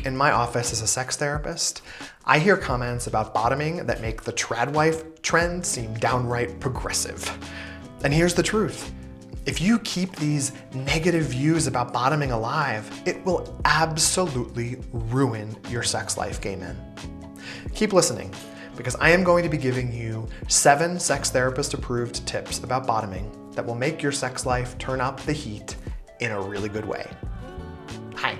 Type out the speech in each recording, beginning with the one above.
week in my office as a sex therapist, I hear comments about bottoming that make the tradwife trend seem downright progressive. And here's the truth. If you keep these negative views about bottoming alive, it will absolutely ruin your sex life, gay men. Keep listening, because I am going to be giving you 7 sex therapist approved tips about bottoming that will make your sex life turn up the heat in a really good way. Hi,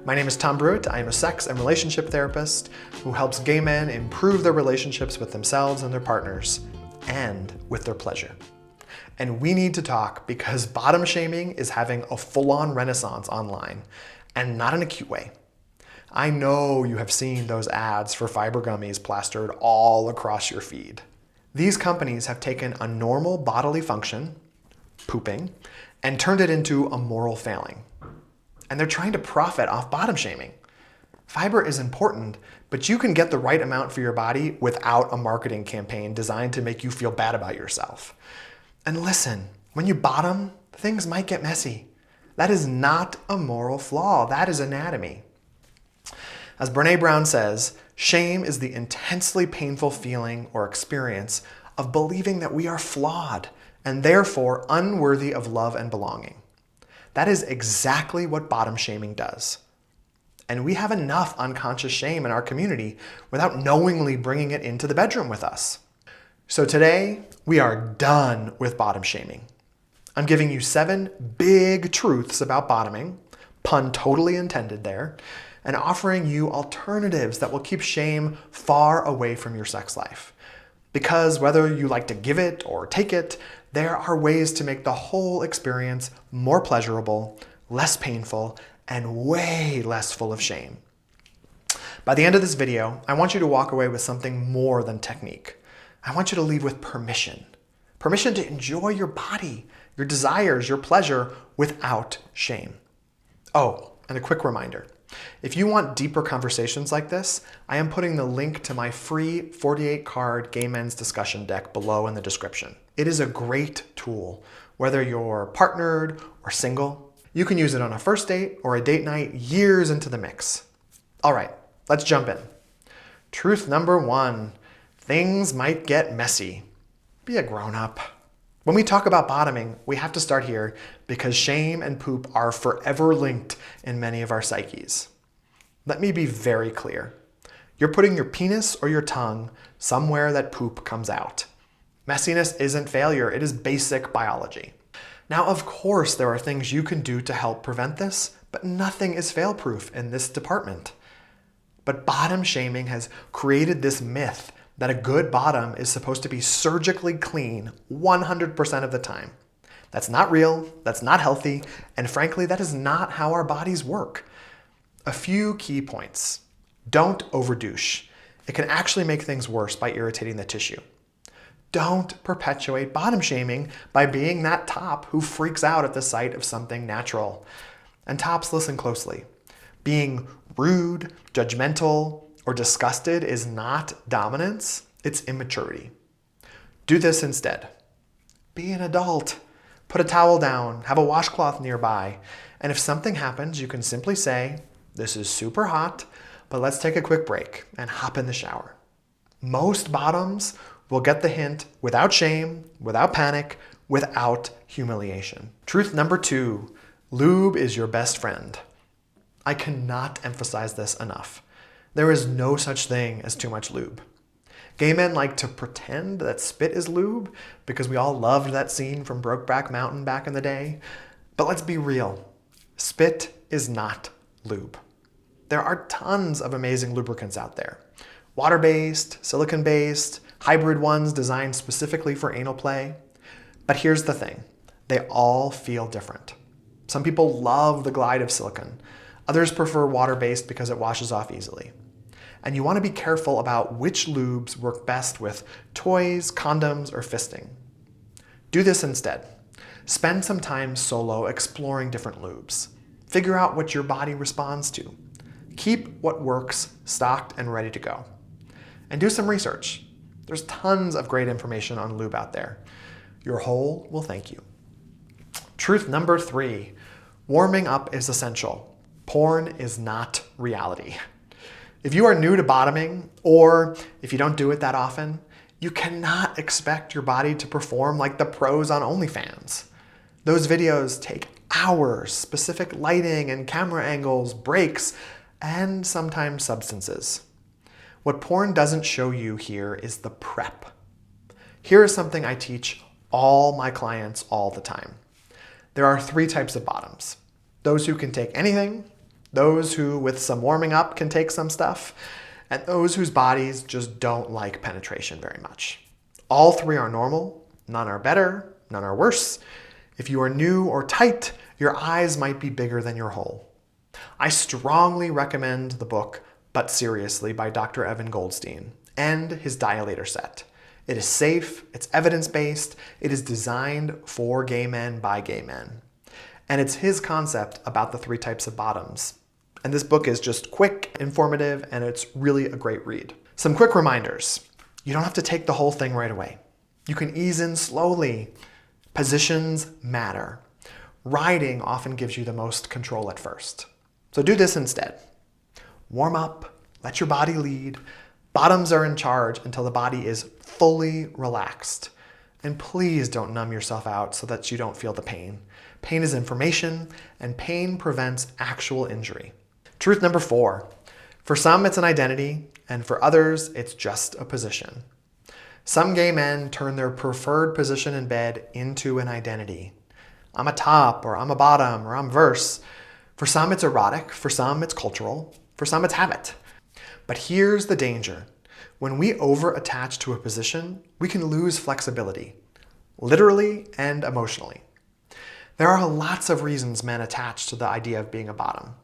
my name is Tom Brewitt. I am a sex and relationship therapist who helps gay men improve their relationships with themselves and their partners, and with their pleasure. And we need to talk because bottom shaming is having a full-on renaissance online, and not in a cute way. I know you have seen those ads for fiber gummies plastered all across your feed. These companies have taken a normal bodily function, pooping, and turned it into a moral failing. And they're trying to profit off bottom shaming. Fiber is important, but you can get the right amount for your body without a marketing campaign designed to make you feel bad about yourself. And listen, when you bottom, things might get messy. That is not a moral flaw, that is anatomy. As Brené Brown says, shame is the intensely painful feeling or experience of believing that we are flawed and therefore unworthy of love and belonging. That is exactly what bottom shaming does. And we have enough unconscious shame in our community without knowingly bringing it into the bedroom with us. So today, we are done with bottom shaming. I'm giving you 7 big truths about bottoming, pun totally intended there, and offering you alternatives that will keep shame far away from your sex life. Because whether you like to give it or take it, there are ways to make the whole experience more pleasurable, less painful, and way less full of shame. By the end of this video, I want you to walk away with something more than technique. I want you to leave with permission. Permission to enjoy your body, your desires, your pleasure without shame. Oh, and a quick reminder. If you want deeper conversations like this, I am putting the link to my free 48-card gay men's discussion deck below in the description. It is a great tool, whether you're partnered or single. You can use it on a first date or a date night years into the mix. All right, let's jump in. Truth number 1. Things might get messy. Be a grown-up. When we talk about bottoming, we have to start here because shame and poop are forever linked in many of our psyches. Let me be very clear. You're putting your penis or your tongue somewhere that poop comes out. Messiness isn't failure, it is basic biology. Now, of course, there are things you can do to help prevent this, but nothing is fail-proof in this department. But bottom shaming has created this myth that a good bottom is supposed to be surgically clean 100% of the time. That's not real, that's not healthy, and frankly, that is not how our bodies work. A few key points. Don't overdouche. It can actually make things worse by irritating the tissue. Don't perpetuate bottom shaming by being that top who freaks out at the sight of something natural. And tops, listen closely. Being rude, judgmental, or disgusted is not dominance, it's immaturity. Do this instead. Be an adult. Put a towel down, have a washcloth nearby, and if something happens, you can simply say, "This is super hot, but let's take a quick break," and hop in the shower. Most bottoms will get the hint without shame, without panic, without humiliation. Truth number 2, lube is your best friend. I cannot emphasize this enough. There is no such thing as too much lube. Gay men like to pretend that spit is lube because we all loved that scene from Brokeback Mountain back in the day. But let's be real. Spit is not lube. There are tons of amazing lubricants out there. Water-based, silicone-based, hybrid ones designed specifically for anal play. But here's the thing. They all feel different. Some people love the glide of silicone. Others prefer water-based because it washes off easily. And you want to be careful about which lubes work best with toys, condoms, or fisting. Do this instead. Spend some time solo exploring different lubes. Figure out what your body responds to. Keep what works stocked and ready to go. And do some research. There's tons of great information on lube out there. Your hole will thank you. Truth number 3, warming up is essential. Porn is not reality. If you are new to bottoming, or if you don't do it that often, you cannot expect your body to perform like the pros on OnlyFans. Those videos take hours, specific lighting and camera angles, breaks, and sometimes substances. What porn doesn't show you here is the prep. Here is something I teach all my clients all the time. There are 3 types of bottoms. Those who can take anything, those who with some warming up can take some stuff, and those whose bodies just don't like penetration very much. All 3 are normal, none are better, none are worse. If you are new or tight, your eyes might be bigger than your hole. I strongly recommend the book But Seriously by Dr. Evan Goldstein and his dilator set. It is safe, it's evidence-based, it is designed for gay men by gay men. And it's his concept about the 3 types of bottoms. And this book is just quick, informative, and it's really a great read. Some quick reminders. You don't have to take the whole thing right away. You can ease in slowly. Positions matter. Riding often gives you the most control at first. So do this instead. Warm up, let your body lead. Bottoms are in charge until the body is fully relaxed. And please don't numb yourself out so that you don't feel the pain. Pain is information, and pain prevents actual injury. Truth number 4. For some, it's an identity, and for others, it's just a position. Some gay men turn their preferred position in bed into an identity. I'm a top, or I'm a bottom, or I'm verse. For some, it's erotic. For some, it's cultural. For some, it's habit. But here's the danger. When we over-attach to a position, we can lose flexibility, literally and emotionally. There are lots of reasons men attach to the idea of being a bottom.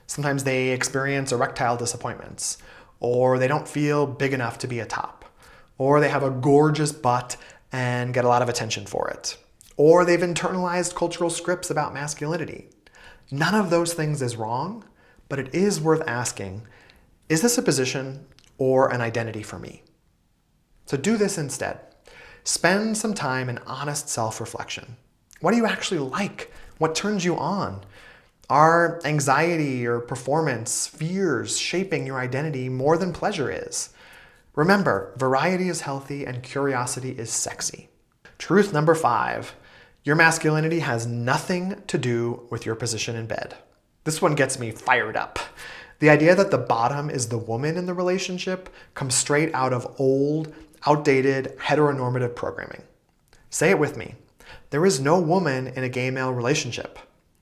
Sometimes they experience erectile disappointments, or they don't feel big enough to be a top, or they have a gorgeous butt and get a lot of attention for it, or they've internalized cultural scripts about masculinity. None of those things is wrong, but it is worth asking, is this a position or an identity for me? So do this instead. Spend some time in honest self-reflection. What do you actually like? What turns you on? Are anxiety or performance, fears shaping your identity more than pleasure is? Remember, variety is healthy and curiosity is sexy. Truth number 5, your masculinity has nothing to do with your position in bed. This one gets me fired up. The idea that the bottom is the woman in the relationship comes straight out of old, outdated, heteronormative programming. Say it with me. There is no woman in a gay-male relationship.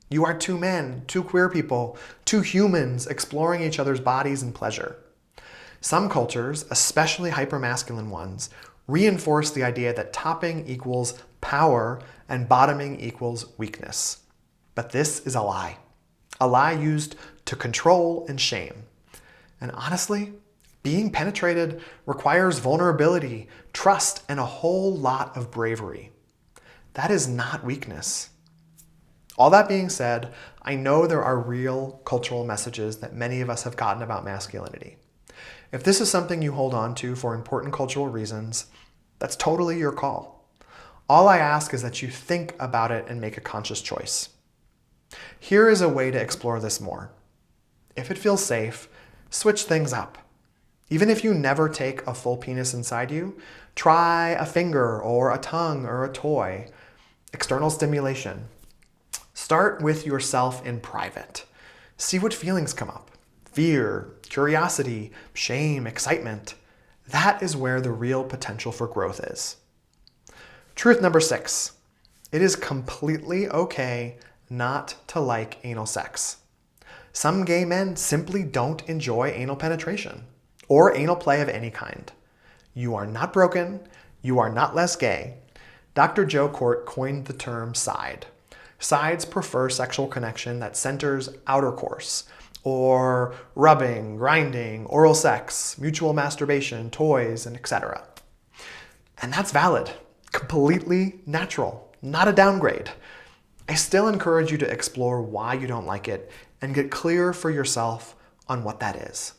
You are 2 men, 2 queer people, 2 humans exploring each other's bodies and pleasure. Some cultures, especially hypermasculine ones, reinforce the idea that topping equals power and bottoming equals weakness. But this is a lie used to control and shame. And honestly, being penetrated requires vulnerability, trust, and a whole lot of bravery. That is not weakness. All that being said, I know there are real cultural messages that many of us have gotten about masculinity. If this is something you hold on to for important cultural reasons, that's totally your call. All I ask is that you think about it and make a conscious choice. Here is a way to explore this more. If it feels safe, switch things up. Even if you never take a full penis inside you, try a finger or a tongue or a toy. External stimulation. Start with yourself in private. See what feelings come up. Fear, curiosity, shame, excitement. That is where the real potential for growth is. Truth number 6. It is completely okay not to like anal sex. Some gay men simply don't enjoy anal penetration or anal play of any kind. You are not broken. You are not less gay. Dr. Joe Court coined the term side. Sides prefer sexual connection that centers outer course, or rubbing, grinding, oral sex, mutual masturbation, toys, and etc. And that's valid, completely natural, not a downgrade. I still encourage you to explore why you don't like it and get clear for yourself on what that is.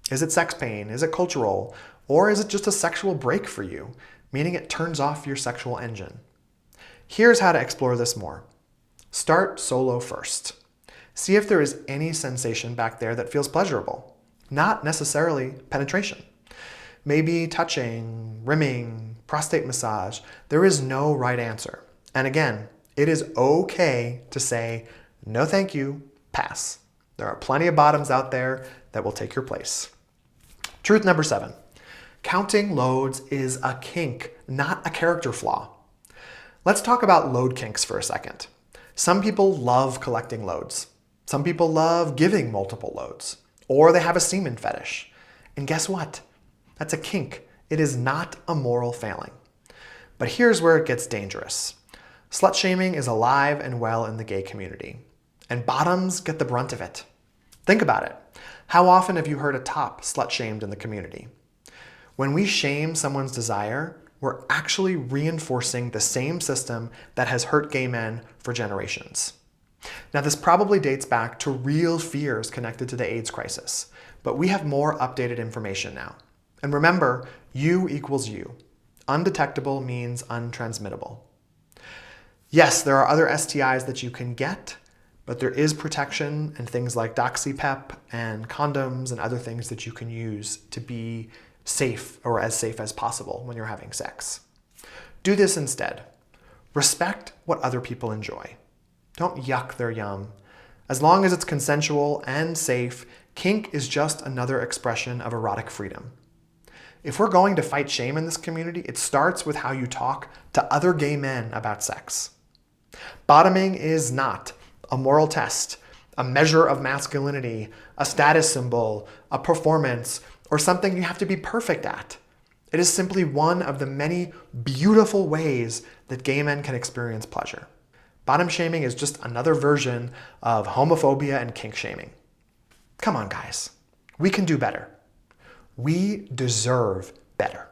Is it sex pain? Is it cultural? Or is it just a sexual break for you, meaning it turns off your sexual engine? Here's how to explore this more. Start solo first. See if there is any sensation back there that feels pleasurable, not necessarily penetration. Maybe touching, rimming, prostate massage. There is no right answer. And again, it is okay to say, no thank you, pass. There are plenty of bottoms out there that will take your place. Truth number 7, counting loads is a kink, not a character flaw. Let's talk about load kinks for a second. Some people love collecting loads. Some people love giving multiple loads, or they have a semen fetish. And guess what? That's a kink. It is not a moral failing. But here's where it gets dangerous. Slut shaming is alive and well in the gay community, and bottoms get the brunt of it. Think about it. How often have you heard a top slut shamed in the community? When we shame someone's desire, we're actually reinforcing the same system that has hurt gay men for generations. Now, this probably dates back to real fears connected to the AIDS crisis, but we have more updated information now. And remember, U equals U. Undetectable means untransmittable. Yes, there are other STIs that you can get, but there is protection and things like doxypep and condoms and other things that you can use to be safe, or as safe as possible, when you're having sex. Do this instead. Respect what other people enjoy. Don't yuck their yum. As long as it's consensual and safe, kink is just another expression of erotic freedom. If we're going to fight shame in this community, it starts with how you talk to other gay men about sex. Bottoming is not a moral test, a measure of masculinity, a status symbol, a performance, or something you have to be perfect at. It is simply one of the many beautiful ways that gay men can experience pleasure. Bottom shaming is just another version of homophobia and kink shaming. Come on, guys. We can do better. We deserve better.